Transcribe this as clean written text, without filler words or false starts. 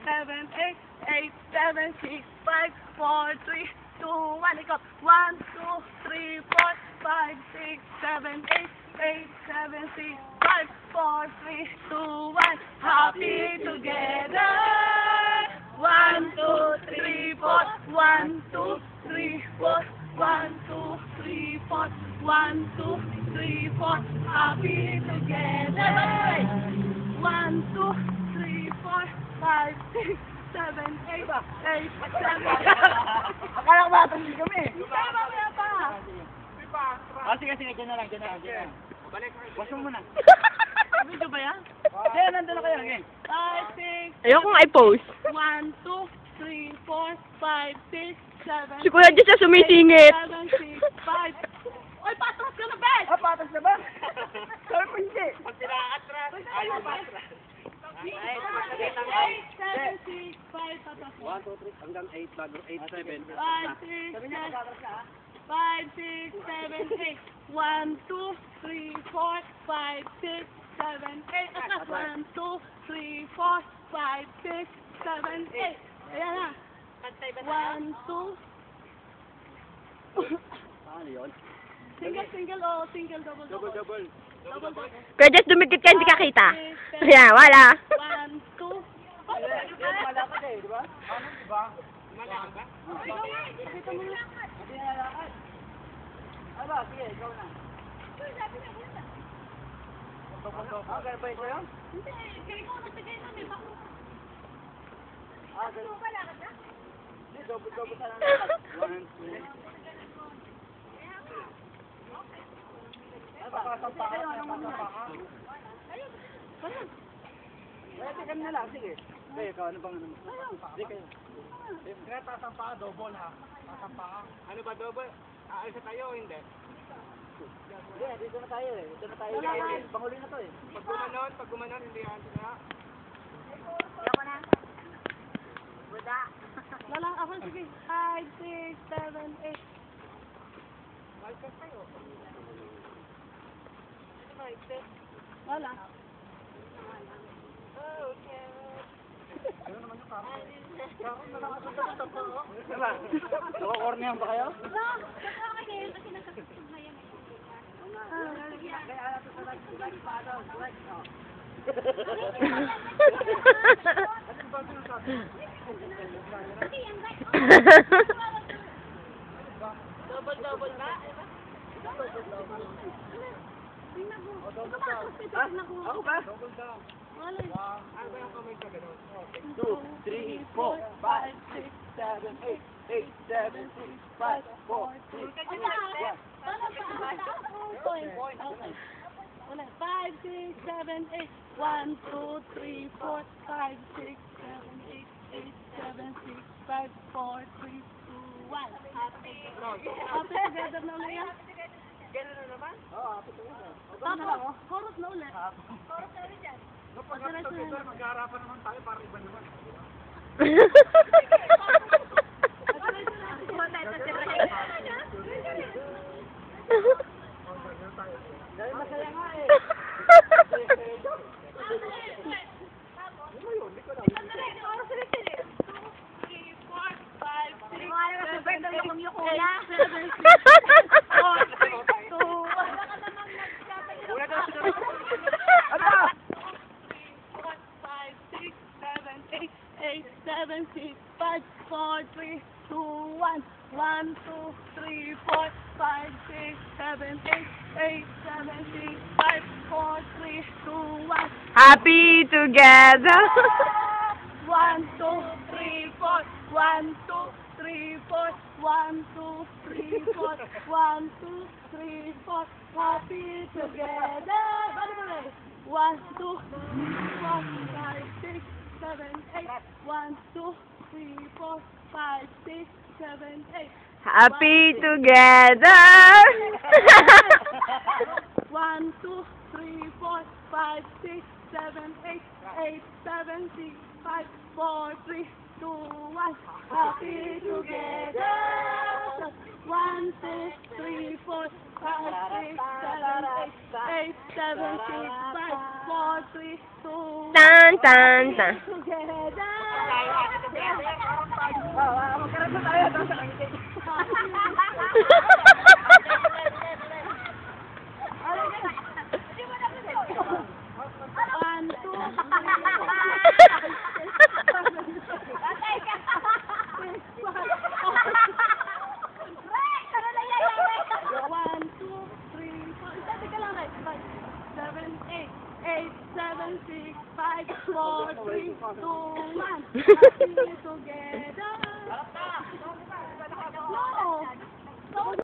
7, 8, 8, 7, 6, 5, 4, 3, 2, 1. Ikaw. 1, 2, 3, 4, 5, 6, 7, 8, 8, 7, 6, 5, 4, 3, 2, 1. Happy together. 1, 2, 3, 4. 1, 2, 3, 4. 1, 2, 3, 4. 1, 2, 3, 4. Happy together. 1, 2, 3, 4, 5, 6, 7, 8, 8, 7. Akala ko ba hindi kami? Mamaya pa. Sige, dyan na lang. Balik, wash mo muna. Video ba yan? Sige, nandun na kayo. 5, 6, Ayokong i-post. 1, 2, 3, 4, 5, 6, 7, Si Kuya Diyos siya sumisingit. 7, 6, 5. Oy, patras ka na, Ben! Patas na ba? Sabi ko hindi. Pag Ayaw ba? 8, 7, 6, 5, patras ka. 1, 2, 3, hanggang 8, bago 8, 7. 5, 6, 7, 5, 6, 7, 8. 1, 2, 3, 4, 5, 6, 7, 8. Atras. 1, 2, 3, 4, 5, 6, 7, 8. Ayan na. 1, 2. Ano yun? Single o single, double. Double. Kuya Diyos, dumikit ka, hindi ka kita. Ayan, wala. 1, 2. Malakad eh, di ba? Ano, di ba? Malakad ba? Pakita mo na. Hindi na lalakad. Ano ba? Sige, ikaw na. Ganun ba ito yun? Hindi, kayo ko nagbigay nun eh. Bakit? Ganun. Hindi, double sana lalakad. 1, 2. Nakasampa ka. Sige na lang, sige. Sige, ikaw, ano bang ano mo? Sige kayo. Kaya tasampa ka, double ha. Tasampa ka. Ano ba double? Aalis na tayo o hindi? Hindi, dito na tayo eh. Dito na tayo. Panguli na to eh. Pag gumanon, hindi yan sila. Wala, ako sige. 5, 6, 7, 8. Malkas tayo. Wala. Ano naman yung karo? Karo na lang ako sa tapo. Diba? Nakakornehan ba kayo? Kaya alam ko sa like pa daw. Like, oh. Ano ba sinasabi? Double ba? Ako ba? Double down. Ano ba yung kamay ka gano'n? 2, 3, 4, 5, 6, 7, 8, 8, 7, 6, 5, 4, 3, 5, 6, 7, 8. 1, 2, 3, 4, 5, 6, 7, 8, 8, 7, 6, 5, 4, 3, 2, 1. Happy together na ulit yan. Gano'n na naman? Oo, happy together. Tapos, chorus na ulit. Yan. No, pag happy together, mag-aarapan naman tayo para iba naman. Dahil masaya nga eh. Eight, 7, 6, 5, 4, 3, 2, 1. 1, 2, 3, 4, 5, 6, 7, 8, 8, 7, 6, 5, 4, 3, 2, 1. Happy together. 1, 2, 3, 4. 1, 2, 3, 4. 1, 2, 3, 4. 1, 2, 3, 4. Happy together. 1, 2, 3, 4, 5, 6, 7, 8. 1, 2, 3, 4, 5, 6, 7, 8. Happy together. 1, 2, 3, 4, 5, 6, 7, 8, 8, 7, 6, 5, 4, 3, 2, 1. Happy together. 1, 2, 3, 4, 5, 6, 7, 8, 7, 6, 5, 4, 3, 2, 1. Tan, tan, tan. Together. Magkaroon na tayo. One, two, One, two, three, four. Sabi ka lang, right? 5, 7, 8, 8, 7, 6, 5, 4, 3, 2, 1. Happy together. No.